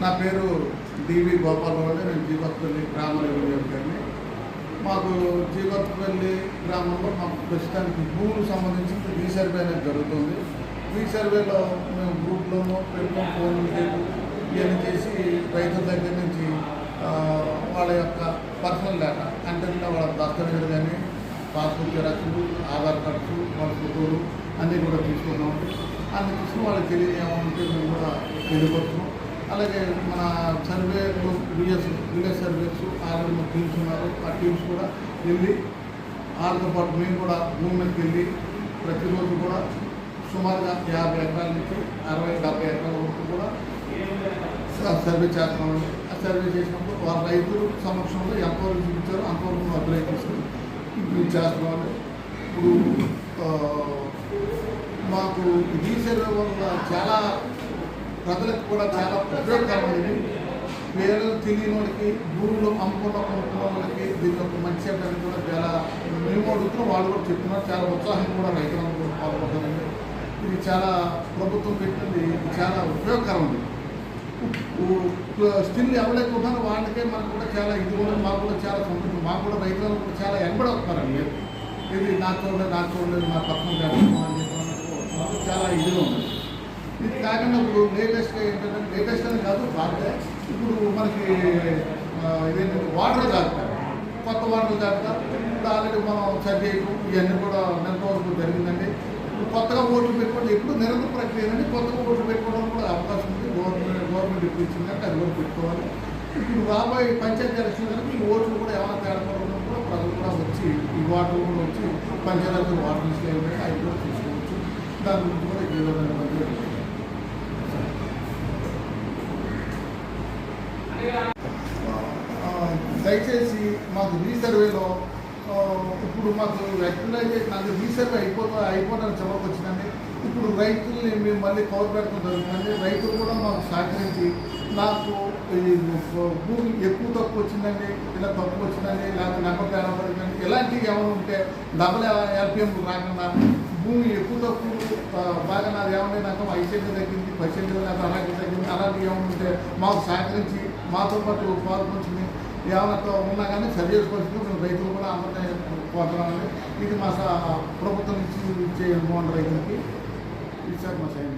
నా పేరు డివి గోపాలరావు అండి. నేను జీవత్పల్లి గ్రామ రెవెన్యూ అధికారిని. మాకు జీవత్పల్లి గ్రామంలో మాకు ప్రస్తుతానికి భూములకు సంబంధించి రీసర్వే అనేది జరుగుతుంది. రీసర్వేలో మేము గ్రూప్లోనూ పెట్టుకుని ఫోన్లు ఇవన్నీ చేసి రైతుల దగ్గర నుంచి వాళ్ళ యొక్క పర్సనల్ డేటా అంటే వాళ్ళ దస్తావేజులు కానీ పాస్బుక్ జిరాక్స్లు, ఆధార్ కార్డ్స్, వాళ్ళ ఫోటోలు అన్నీ కూడా తీసుకున్నామండి. అన్ని తీసుకుని వాళ్ళకి తెలియజేయమంటే మేము కూడా తెలియపరుస్తున్నాం. అలాగే మన సర్వేలో విలేజ్ సర్వేస్ ఆల్రెడీ మా టీమ్స్ ఉన్నారు. ఆ టీమ్స్ కూడా వెళ్ళి వాళ్ళతో పాటు మేము కూడా భూమి మీదకి వెళ్ళి ప్రతిరోజు కూడా సుమారుగా 50 ఎకరాల నుంచి 60-70 ఎకరాల వరకు కూడా సర్వే చేస్తున్నామండి. ఆ సర్వే చేసినప్పుడు వాళ్ళ రైతుల సమక్షంలో ఎంతవరకు చూపించారో అంతవరకు అప్లై చేసుకుని ఇప్పుడు చేస్తున్నామండి. ఇప్పుడు మాకు ఈ సర్వే వల్ల చాలా ప్రజలకు కూడా చాలా ఉపయోగకరమైనది. పేరు తెలియని వాళ్ళకి భూములు అమ్ముకున్న వాళ్ళకి దీని యొక్క మంచి అని కూడా చాలా మేము అడుగుతున్నాం, వాళ్ళు కూడా చెప్తున్నారు. చాలా ఉత్సాహం కూడా రైతులందరూ కూడా పాల్గొంటారండి. ఇది చాలా ప్రభుత్వం పెట్టింది, ఇది చాలా ఉపయోగకరమైనది. స్టిల్ ఎవరైతున్నారో వాళ్ళకే మనకు కూడా చాలా ఇది కూడా మాకు కూడా చాలా సంతోషం. మాకు కూడా రైతులను కూడా చాలా ఎనబడి వస్తున్నారండి. ఇది నా చూడలేదు నా పక్కన అని చాలా ఇదిగా ఉంది. ఇది కాకుండా ఇప్పుడు లేటెస్ట్గా ఏంటంటే లేటెస్ట్ అని కాదు బాగా ఇప్పుడు మనకి ఇదేంటంటే వాటర్ జాగ్రత్త, కొత్త వాటర్ జాగ్రత్త ఇప్పుడు ఆల్రెడీ మనం చదివేయడం ఇవన్నీ కూడా నెలకొవడం జరిగిందండి. ఇప్పుడు కొత్తగా ఓట్లు పెట్టుకోవడం ఎప్పుడు నిరంతర ప్రక్రియ అండి. కొత్తగా ఓట్లు పెట్టుకోవడం కూడా అవకాశం ఉంది. గవర్నమెంట్ ఎప్పుడు ఇచ్చిందంటే అది కూడా పెట్టుకోవాలి. ఇప్పుడు రాబోయే పంచాయతీ ఎలక్షన్ కనుక ఈ ఓట్లు కూడా ఏమైనా తేడాపడడం కూడా ప్రజలు కూడా వచ్చి ఈ వాటర్ కూడా వచ్చి పంచాయతీ వాటర్ లిస్టులు ఏమైనా అవి కూడా తీసుకోవచ్చు. దాని గురించి కూడా ఈ విధంగా దయచేసి మాకు రీసర్వేలో ఇప్పుడు మాకు రెగ్యులైజేషన్ నాకు రీసర్వే అయిపోవడానికి చివరికి వచ్చిందండి. ఇప్పుడు రైతుల్ని మేము మళ్ళీ కవర్ పెట్టడం జరుగుతుందండి. రైతులు కూడా మాకు సహకరించి నాకు భూమి ఎక్కువ తక్కువ వచ్చిందండి, ఇలా తక్కువ వచ్చిందండి, లేకపోతే నెంబర్ తేడా పడిందండి, ఇలాంటివి ఏమైనా ఉంటే డబల్ LPM రాకుండా భూమి ఎక్కువ తక్కువ బాగా నాది ఏమంటే నాకు 5 సెంట్లు తగ్గింది, 10 సెంట్లు లేకపోతే అలాగే తగ్గింది, అలాంటివి ఏమైనా ఉంటే మాకు సహకరించి మాతో పాటు పాల్పంచుకుని ఏమైనా ఉన్నా కానీ సరి చేసుకోవాల్సింది మేము రైతులు కూడా అందరినీ కోరుతున్నామండి. ఇది మా ప్రభుత్వం నుంచి ఇచ్చే అమౌంట్ రైతులకి ఇచ్చారు మా సైన్.